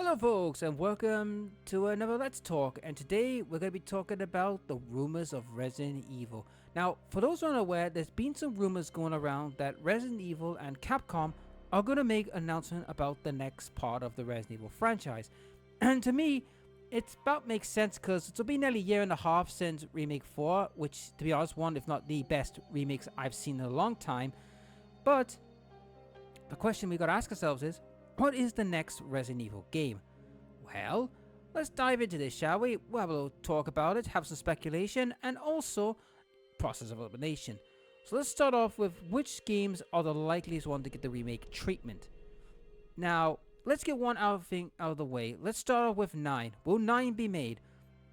Hello folks and welcome to another Let's Talk, and today we're going to be talking about the rumors of Resident Evil. Now, for those who aren't aware, there's been some rumors going around that Resident Evil and Capcom are going to make an announcement about the next part of the Resident Evil franchise. And to me, it's about makes sense because it's been nearly a year and a half since Remake 4, which to be honest, one if not the best remakes I've seen in a long time. But the question we got to ask ourselves is, what is the next Resident Evil game? Well, let's dive into this, shall we? We'll have a little talk about it, have some speculation, and also process of elimination. So let's start off with which games are the likeliest one to get the remake treatment. Now, let's get one out of the way. Let's start off with 9. Will 9 be made?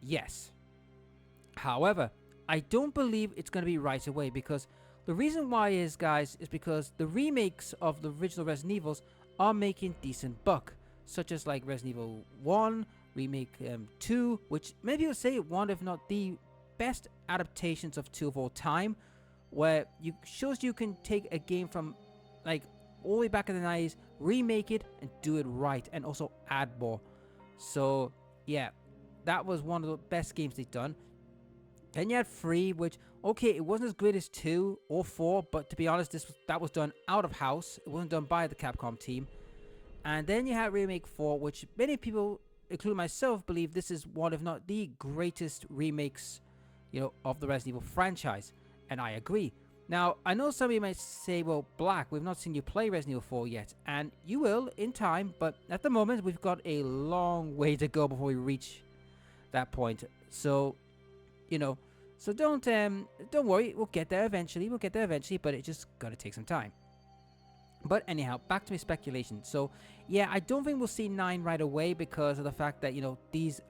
Yes. However, I don't believe it's going to be right away, because the reason why is, guys, is because the remakes of the original Resident Evils are making decent buck, such as like Resident Evil 1, Remake 2, which maybe you'll say one if not the best adaptations of 2 of all time, where you shows you can take a game from like all the way back in the 90s, remake it and do it right, and also add more. So yeah, that was one of the best games they've done. Then you had 3, which, okay, it wasn't as great as 2 or 4, but to be honest, that was done out of house. It wasn't done by the Capcom team. And then you had Remake 4, which many people, including myself, believe this is one, if not the greatest remakes, of the Resident Evil franchise. And I agree. Now, I know some of you might say, well, Black, we've not seen you play Resident Evil 4 yet. And you will in time, but at the moment, we've got a long way to go before we reach that point. So, so don't worry, we'll get there eventually, but it's just gonna take some time. But anyhow, back to my speculation. So yeah, I don't think we'll see 9 right away because of the fact that, these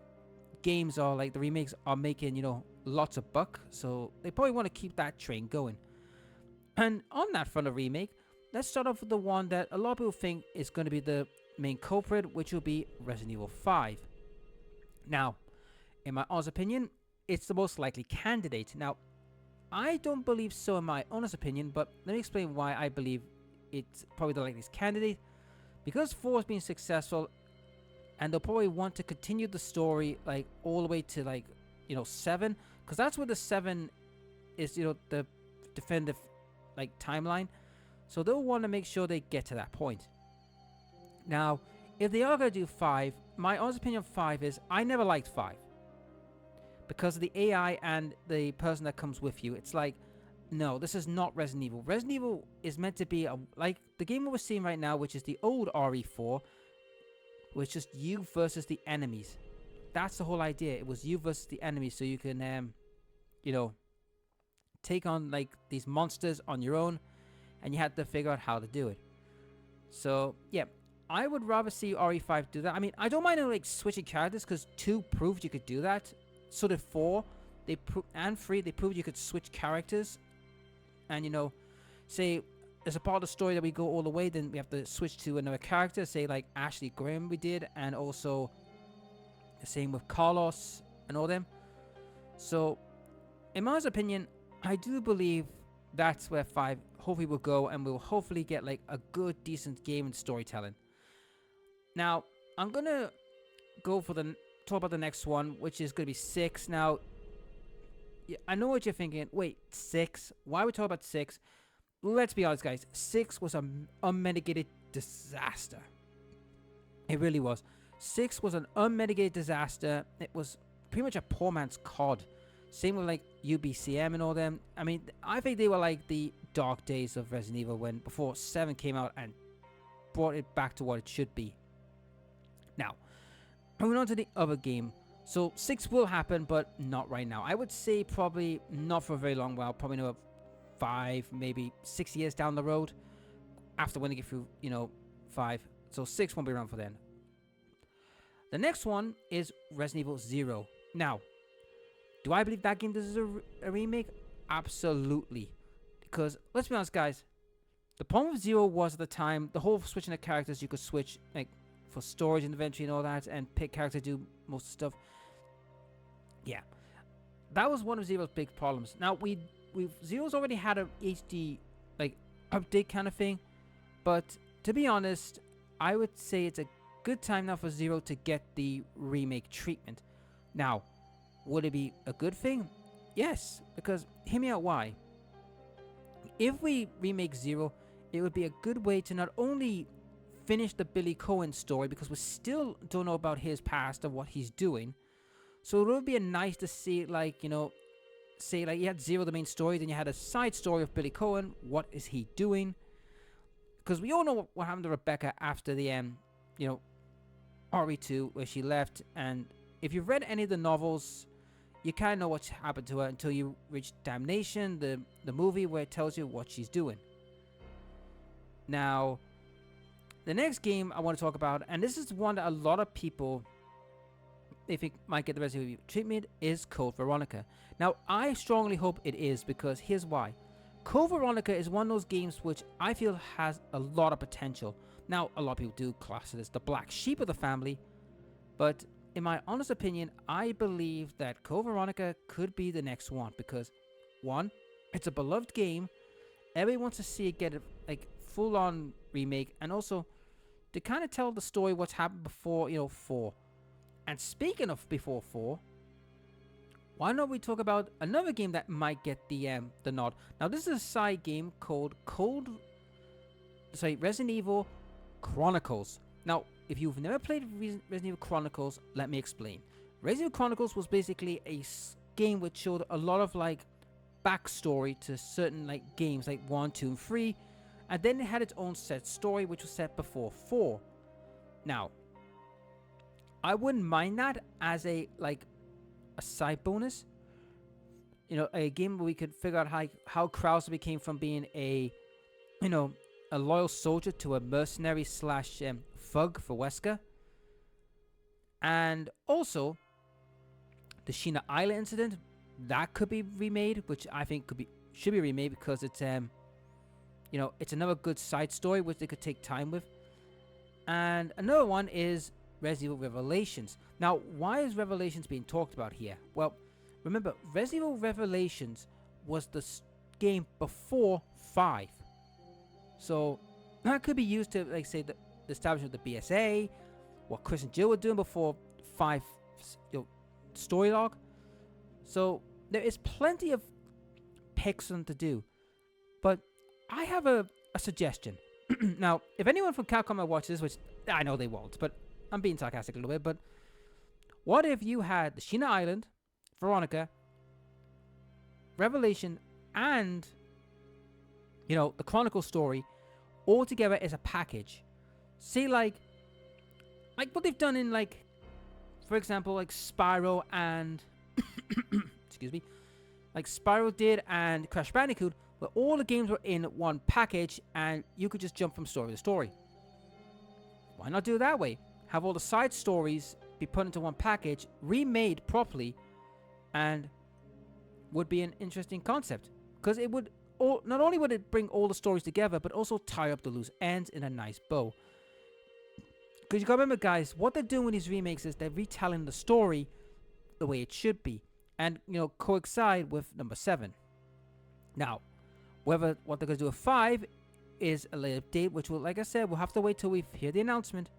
games are like, the remakes are making, lots of buck, so they probably want to keep that train going. And on that front of remake, let's start off with the one that a lot of people think is going to be the main culprit, which will be Resident Evil 5. Now, in my honest opinion, it's the most likely candidate. Now, I don't believe so in my honest opinion, but let me explain why I believe it's probably the likeliest candidate. Because 4 has been successful, and they'll probably want to continue the story like all the way to 7, because that's where the 7 is, the definitive timeline. So they'll want to make sure they get to that point. Now, if they are going to do 5, my honest opinion of 5 is I never liked 5. Because of the AI and the person that comes with you. It's like, no, this is not Resident Evil. Resident Evil is meant to be like the game we're seeing right now, which is the old RE4, which is just you versus the enemies. That's the whole idea. It was you versus the enemies, so you can, take on like these monsters on your own, and you had to figure out how to do it. So yeah, I would rather see RE5 do that. I mean, I don't mind like switching characters because 2 proved you could do that. So did 4, and 3, they proved you could switch characters. And, say, as a part of the story that we go all the way, then we have to switch to another character, say, like Ashley Graham we did, and also the same with Carlos and all them. So, in my opinion, I do believe that's where 5 hopefully will go, and we'll hopefully get, like, a good, decent game and storytelling. Now, I'm going to go for talk about the next one, which is going to be 6. Now, I know what you're thinking. Wait, 6? Why are we talking about 6? Let's be honest, guys. 6 was an unmitigated disaster. It really was. 6 was an unmitigated disaster. It was pretty much a poor man's COD. Same with like UBCM and all them. I mean, I think they were like the dark days of Resident Evil before 7 came out and brought it back to what it should be. Now, moving on to the other game. So 6 will happen, but not right now. I would say probably not for a very long while. Probably another 5, maybe 6 years down the road. After when they get through, 5. So 6 won't be around for then. The next one is Resident Evil 0. Now, do I believe that game deserves a remake? Absolutely. Because, let's be honest, guys. The problem with 0 was at the time, the whole switching the characters, you could switch, like, for storage inventory and all that, and pick character to do most of the stuff. Yeah, that was one of Zero's big problems. Now Zero's already had a HD like update kind of thing, but to be honest, I would say it's a good time now for Zero to get the remake treatment. Now, would it be a good thing? Yes, because hear me out why. If we remake Zero, it would be a good way to not only finish the Billy Cohen story, because we still don't know about his past or what he's doing. So it would be nice to see, like, say, like, you had Zero, the main story, then you had a side story of Billy Cohen. What is he doing? Because we all know what happened to Rebecca after the, RE2, where she left. And if you've read any of the novels, you kind of know what's happened to her until you reach Damnation, the movie where it tells you what she's doing. Now, the next game I want to talk about, and this is one that a lot of people, they think might get the Resident Evil treatment, is Code Veronica. Now, I strongly hope it is, because here's why. Code Veronica is one of those games which I feel has a lot of potential. Now, a lot of people do class it as the black sheep of the family, but in my honest opinion, I believe that Code Veronica could be the next one, because one, it's a beloved game. Everyone wants to see it get a full-on remake, and also to kind of tell the story what's happened before 4. And speaking of before 4, why don't we talk about another game that might get the nod? Now, this is a side game called Resident Evil Chronicles. Now, if you've never played Resident Evil Chronicles, let me explain. Resident Evil Chronicles was basically a game which showed a lot of backstory to certain games like 1, 2, and 3, and then it had its own set story which was set before 4. Now, I wouldn't mind that as a side bonus. A game where we could figure out how Krauser became from being a loyal soldier to a mercenary slash thug for Wesker. And also, the Sheena Island incident, that could be remade, which I think should be remade, because it's it's another good side story which they could take time with. And another one is Resident Evil Revelations. Now, why is Revelations being talked about here? Well, remember, Resident Evil Revelations was the game before 5. So that could be used to say the establishment of the BSA, what Chris and Jill were doing before 5 story log. So there is plenty of picks on to do. But I have a suggestion. Now, if anyone from Capcom might watch this, which I know they won't, but I'm being sarcastic a little bit, but what if you had the Sheena Island, Veronica, Revelation, and the Chronicle story all together as a package? See, like what they've done in for example, Spyro and excuse me, Spyro did and Crash Bandicoot, where all the games were in one package and you could just jump from story to story. Why not do it that way? Have all the side stories be put into one package, remade properly, and would be an interesting concept, because it would not only would it bring all the stories together, but also tie up the loose ends in a nice bow. Because you gotta remember, guys, what they're doing with these remakes is they're retelling the story the way it should be, and coincide with number 7. Now, what they're gonna do with 5 is a later date, which will, like I said, we'll have to wait till we hear the announcement.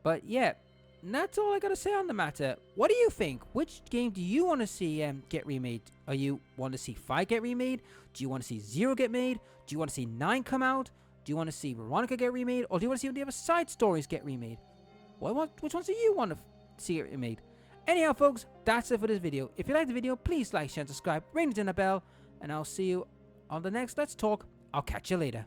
But yeah, that's all I gotta say on the matter. What do you think? Which game do you want to see get remade? Are you want to see 5 get remade? Do you want to see 0 get made? Do you want to see 9 come out? Do you want to see Veronica get remade? Or do you want to see the other side stories get remade? Which ones do you want to see it remade? Anyhow, folks, that's it for this video. If you liked the video, please like, share, and subscribe, ring the dinner bell, and I'll see you on the next Let's Talk. I'll catch you later.